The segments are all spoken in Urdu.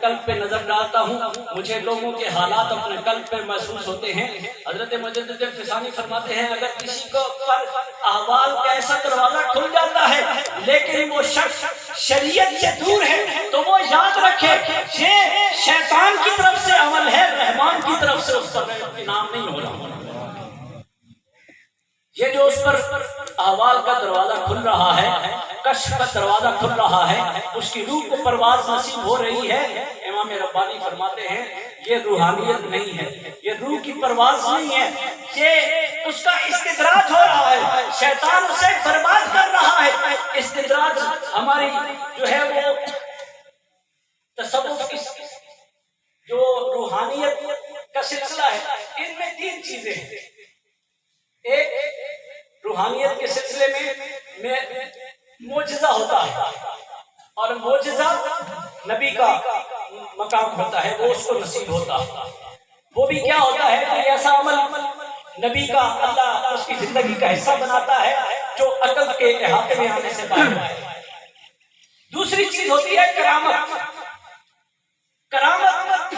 قلب پہ نظر ڈالتا ہوں مجھے لوگوں کے حالات اپنے قلب پہ محسوس ہوتے ہیں۔ حضرت مجدد الفسانی فرماتے ہیں اگر کسی کو پر احوال کا ایسا دروازہ کھل جاتا ہے لیکن وہ شخص شریعت سے دور ہے تو وہ یاد رکھے یہ شیطان کی طرف سے عمل ہے، رحمان کی طرف سے اس پر انعام نہیں ہو رہا۔ یہ جو اس پر احوال کا دروازہ کھل رہا ہے، کشف کا دروازہ کھل رہا ہے، اس کی روح کو پرواز نصیب ہو رہی ہے، امام ربانی فرماتے ہیں یہ روحانیت نہیں ہے، یہ روح کی پرواز نہیں ہے، یہ اس کا استدراج ہو رہا ہے، شیطان اسے برباد کر رہا ہے۔ استدراج ہماری جو ہے وہ تصوف کی جو روحانیت کا سلسلہ ہے، ان میں تین چیزیں ہیں۔ ایک روحانیت کے سلسلے میں معجزہ ہوتا ہے، اور معجزہ نبی کا مقام ہوتا ہے، وہ اس کو نصیب ہوتا ہے۔ وہ بھی کیا ہوتا ہے کہ ایسا عمل نبی کا اللہ اس کی زندگی کا حصہ بناتا ہے جو عقل کے احاطے میں آنے سے باہر ہے۔ دوسری چیز ہوتی ہے کرامت۔ کرامت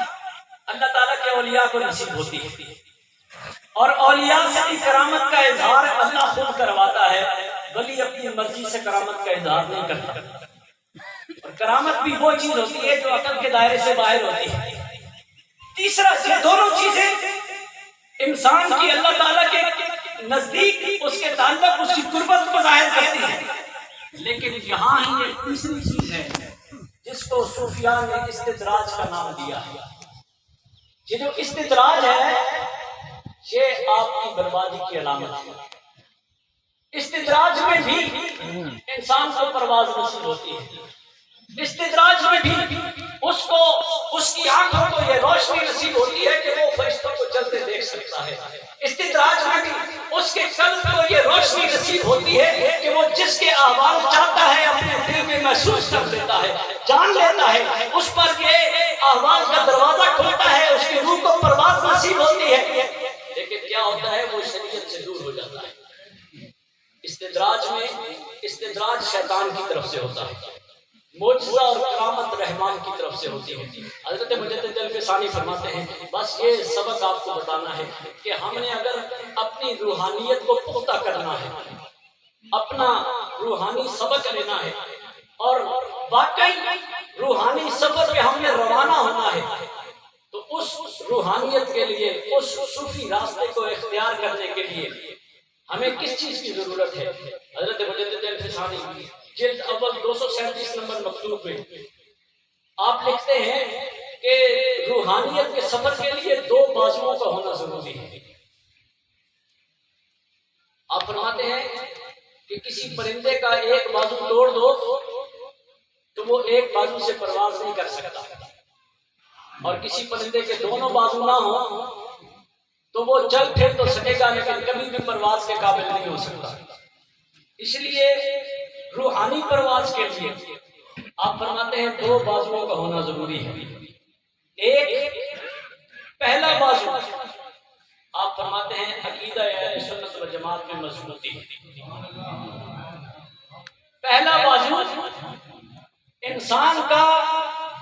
اللہ تعالیٰ کے اولیاء کو نصیب ہوتی ہے، اور اولیاء سے بھی کرامت کا اظہار اللہ خود کرواتا ہے، ولی اپنی مرضی سے کرامت کا اظہار نہیں کرتا۔ اور کرامت بھی وہ چیز ہوتی ہے جو عقل کے دائرے سے باہر ہوتی ہے۔ تیسرا، یہ دونوں چیزیں انسان کی اللہ تعالیٰ کے نزدیک اس کے تعلق، اس کی قربت کو ظاہر کرتی ہے، لیکن یہاں ہی ایک تیسری چیز ہے جس کو صوفیاء نے استدراج کا نام دیا ہے۔ یہ جو استدراج ہے یہ آپ کی بربادی کی علامت ہے۔ استدراج میں بھی انسان کو پرواز نصیب ہوتی ہے، استدراج میں بھی اس کی آنکھوں کو یہ روشنی نصیب ہوتی ہے کہ وہ فرشتوں کو چلتے دیکھ سکتا ہے، استدراج میں بھی اس کے قلب کو یہ روشنی نصیب ہوتی ہے کہ وہ جس کے احوال چاہتا ہے اپنے دل میں محسوس کر لیتا ہے، جان لیتا ہے، اس پر یہ احوال کا دروازہ کھلتا ہے، اس کی روح کو پرواز نصیب ہوتی ہے۔ لیکن کیا ہوتا ہے وہ شریعت سے دور ہو جاتا ہے۔ استدراج شیطان کی طرف سے ہوتا ہے، معجزہ اور کرامت رحمان کی طرف سے ہوتی ہے۔ حضرت مجدد الفسانی فرماتے ہیں بس یہ سبق آپ کو بتانا ہے کہ ہم نے اگر اپنی روحانیت کو پختہ کرنا ہے، اپنا روحانی سبق لینا ہے، اور واقعی روحانی سفر پہ ہم نے روانہ ہونا ہے، تو اس روحانیت کے لیے، اس صوفی راستے کو اختیار کرنے کے لیے ہمیں کس چیز کی ضرورت ہے؟ حضرت مجدد الفسانی جلد اول 237 نمبر مکتوب میں آپ لکھتے ہیں کہ روحانیت کے سفر کے لیے دو بازوؤں کا ہونا ضروری ہے۔ آپ فرماتے ہیں کہ کسی پرندے کا ایک بازو توڑ دو تو وہ ایک بازو سے پرواز نہیں کر سکتا، اور کسی پرندے کے دونوں بازو نہ ہوں تو وہ چل پھر تو سکے گا لیکن کبھی بھی پرواز کے قابل نہیں ہو سکتا۔ اس لیے روحانی پرواز کے لیے آپ فرماتے ہیں دو بازوؤں کا ہونا ضروری ہے۔ ایک پہلا بازو آپ فرماتے ہیں عقیدہ اہل سنت و جماعت میں مضبوطی۔ پہلا بازو انسان کا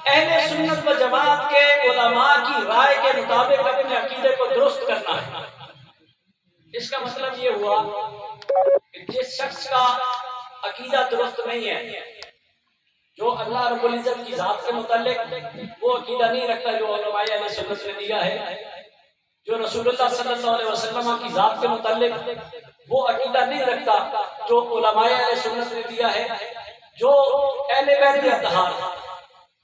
اہل سنت و جماعت کے علماء کی رائے کے مطابق اپنے عقیدے کو درست کرنا ہے۔ اس کا مطلب یہ ہوا کہ جس شخص کا عقیدہ درست نہیں ہے، جو اللہ رب العزت کی ذات کے متعلق وہ عقیدہ نہیں رکھتا جو علماء اہل سنت نے دیا ہے، جو رسول اللہ صلی اللہ علیہ وسلم کی ذات کے متعلق وہ عقیدہ نہیں رکھتا جو علماء اہل سنت نے دیا ہے، جو اہل بیت اطہار،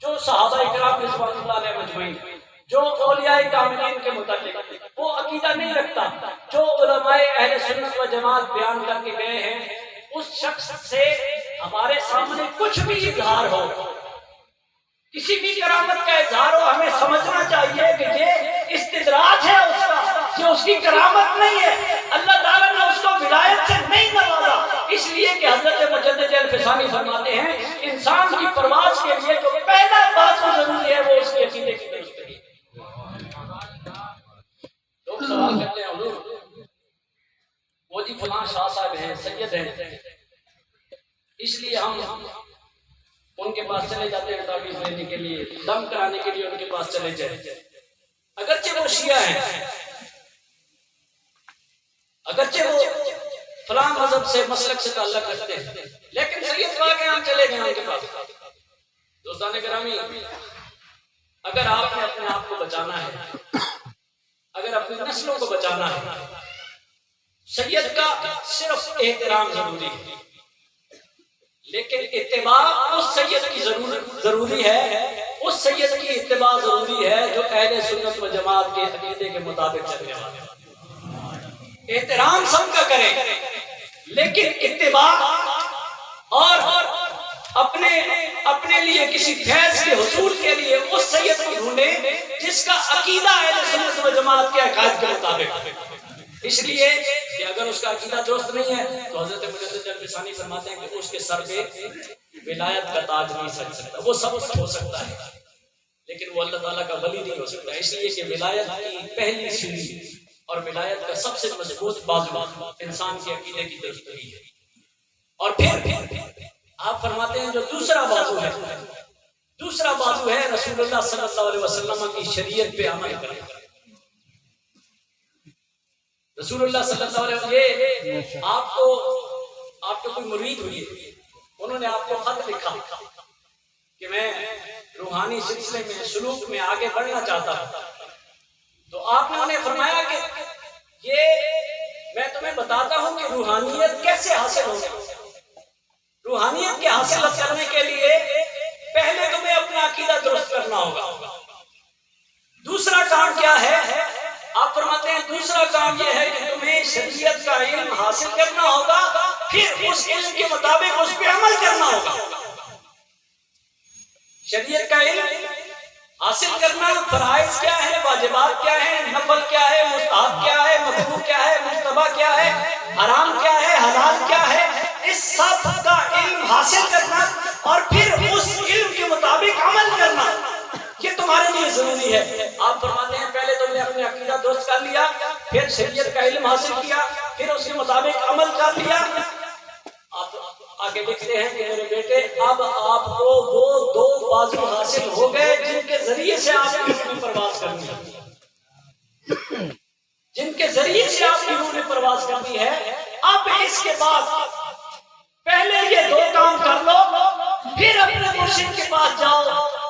جو صحابہ اکرام رضوان اللہ علیہ مجمعین، جو اولیاء کاملین کے متعلق وہ عقیدہ نہیں رکھتا جو علماء اہل سنت و جماعت بیان کر کے گئے ہیں، اس شخص سے ہمارے سامنے کچھ بھی اظہار ہو، کسی بھی کرامت کا اظہار ہو، ہمیں سمجھنا چاہیے کہ یہ استدراج ہے اس کا، یہ اس کی کرامت نہیں ہے، اللہ تعالیٰ نے اس کو ولایت سے نہیں نوازا۔ اس لیے کہ حضرت مجدد الفسانی فرماتے ہیں انسان کی پرواز کے لیے جو پہلا بات ضروری ہے وہ اس کے عقیدے کی درستگی۔ لوگ سوال کرتے ہیں حضور وہ جی فلاں شاہ صاحب ہیں، سید ہیں، اس لیے ہم ان کے پاس چلے جاتے ہیں تعویذ لینے کے لیے، دم کرانے کے لیے ان کے پاس چلے جائیں، اگرچہ وہ شیعہ ہیں، اگرچہ وہ فلاں مذہب سے مسلک سے تعلق رکھتے ہیں، لیکن سید پاک کے ہم چلے گئے ان کے پاس۔ دوستان گرامی، اگر آپ نے اپنے آپ کو بچانا ہے، اگر اپنی نسلوں کو بچانا ہے، سید کا صرف احترام ضروری ہے، لیکن اتباع اس سید کی ضروری ہے، اس سید کی اتباع ضروری ہے جو اہل سنت و جماعت کے عقیدے کے مطابق چلنے والا ہے۔ احترام سب کا کرے، لیکن اتباع اور اپنے لیے کسی فیض کے حصول کے لیے اس سید کو ڈھونڈے جس کا عقیدہ اہل سنت و جماعت کے عقائد کے مطابق۔ اس لیے کہ اگر اس کا عقیدہ درست نہیں ہے تو حضرت مجدد الفسانی فرماتے ہیں کہ اس کے سر پہ ولایت کا تاج نہیں سج سکتا۔ وہ سب ہو سکتا ہے لیکن وہ اللہ تعالیٰ کا ولی نہیں ہو سکتا، اس لیے کہ ولایت کی پہلی سیڑھی اور ولایت کا سب سے مضبوط بازو انسان کے عقیدے کی درستگی ہے۔ اور پھر آپ فرماتے ہیں جو دوسرا بازو ہے رسول اللہ صلی اللہ علیہ وسلم کی شریعت پہ عمل کرنا۔ رسول اللہ صلی اللہ علیہ وسلم آپ کو کوئی مرید ہوئی ہے، انہوں نے آپ کو خط لکھا کہ میں روحانی سلسلے میں سلوک میں آگے بڑھنا چاہتا ہوں، تو آپ نے انہیں فرمایا کہ یہ میں تمہیں بتاتا ہوں کہ روحانیت کیسے حاصل ہوگی۔ روحانیت کے حاصل کرنے کے لیے پہلے تمہیں اپنا عقیدہ درست کرنا ہوگا۔ دوسرا کام کیا ہے؟ آپ فرماتے ہیں دوسرا کام یہ ہے کہ تمہیں شریعت کا علم حاصل کرنا ہوگا، پھر اس علم کے مطابق اس پہ عمل کرنا ہوگا۔ شریعت کا علم حاصل کرنا، فرائض کیا ہے، واجبات کیا ہے، نفل کیا ہے، مستحب کیا ہے، مکروہ کیا ہے، مجتبی کیا ہے، حرام کیا ہے، حلال کیا ہے، اس سب کا علم حاصل کرنا اور پھر اس علم کے مطابق عمل کرنا، یہ تمہارے لیے ضروری ہے۔ آپ فرماتے ہیں پہلے تم نے اپنے عقیدہ درست کر لیا، پھر شریعت کا علم حاصل کیا، پھر اس کے مطابق عمل کر لیا۔ آپ آگے لکھتے ہیں کہ میرے بیٹے اب آپ کو وہ دو بازو حاصل ہو گئے جن کے ذریعے سے آپ کی روح میں پرواز کرنی ہے، جن کے ذریعے سے آپ کی روح میں پرواز کرنی ہے۔ اب اس کے بعد پہلے یہ دو کام کر لو، پھر اپنے مرشد کے پاس جاؤ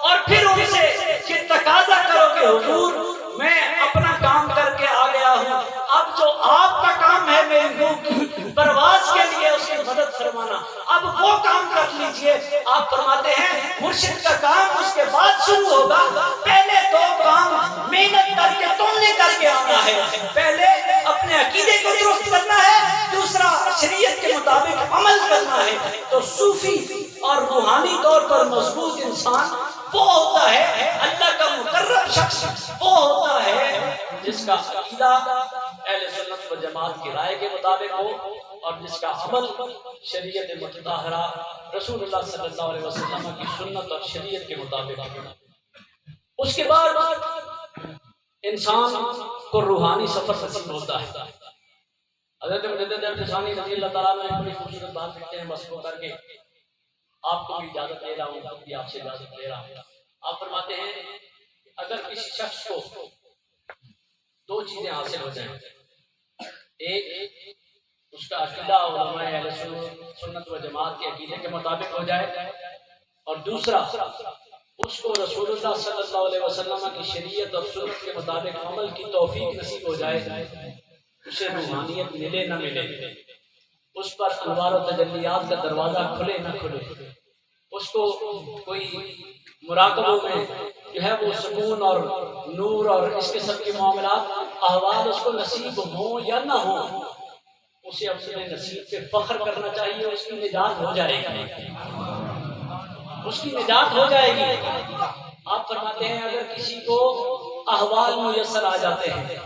اور پھر ان سے یہ تقاضا کرو کہ حضور میں اپنا کام کر کے آ گیا ہوں، اب جو آپ کا کام ہے میری روح کی پرواز کے لیے اس کی مدد فرمانا، اب وہ کام کر لیجئے۔ آپ فرماتے ہیں مرشد کا کام اس کے بعد شروع ہوگا، پہلے دو کام محنت کر کے تم نے کر کے آنا ہے، پہلے اپنے عقیدے کو درست کرنا ہے، دوسرا شریعت کے مطابق عمل کرنا ہے۔ تو صوفی اور روحانی طور پر مضبوط انسان وہ ہوتا ہے، اللہ کا مقرب شخص وہ ہوتا ہے جس کا عقیدہ اہل سنت و جماعت کی رائے کے مطابق ہو اور جس کا عمل شریعت مطہرہ رسول اللہ صلی اللہ علیہ وسلم کی سنت اور شریعت کے مطابق ہو۔ اس کے بعد انسان کو روحانی سفر نصیب ہوتا ہے۔ حضرت مجدد الفسانی رضی اللہ تعالیٰ نے بڑی خوبصورت بات لکھتے ہیں، بس وہ کر کے آپ کو بھی اجازت لے رہا ہوں، خود بھی آپ سے اجازت لے رہا ہوں۔ آپ فرماتے ہیں اگر کسی شخص کو دو چیزیں حاصل ہو جائیں، ایک اس کا عقیدہ علماء اہل سنت و جماعت کے عقیدے کے مطابق ہو جائے، اور دوسرا اس کو رسول اللہ صلی اللہ علیہ وسلم کی شریعت اور سنت کے مطابق عمل کی توفیق نصیب ہو جائے، اسے روحانیت ملے نہ ملے، اس پر انوار و تجلیات کا دروازہ کھلے نہ کھلے، اس کو کوئی مراقبوں میں جو ہے وہ سکون اور نور اور اس قسم کے معاملات احوال اس کو نصیب ہوں یا نہ ہوں، اسے اپنے نصیب پہ فخر کرنا چاہیے، اس کی نجات ہو جائے گی، اس کی نجات ہو جائے گی۔ آپ فرماتے ہیں اگر کسی کو احوال میسر آ جاتے ہیں،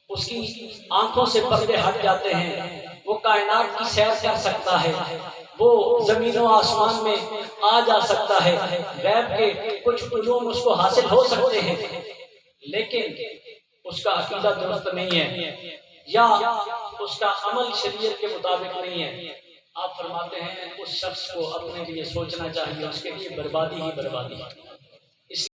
اس کی آنکھوں سے پردے ہٹ جاتے ہیں، وہ کائنات کی سیر کر سکتا ہے، وہ زمین و آسمان میں آ جا سکتا ہے، غیب کے کچھ علوم اس کو حاصل ہو سکتے ہیں، لیکن اس کا عقیدہ درست نہیں ہے یا اس کا عمل شریعت کے مطابق نہیں ہے، آپ فرماتے ہیں اس شخص کو اپنے لیے سوچنا چاہیے، اس کے لیے بربادی ہی بربادی ہے۔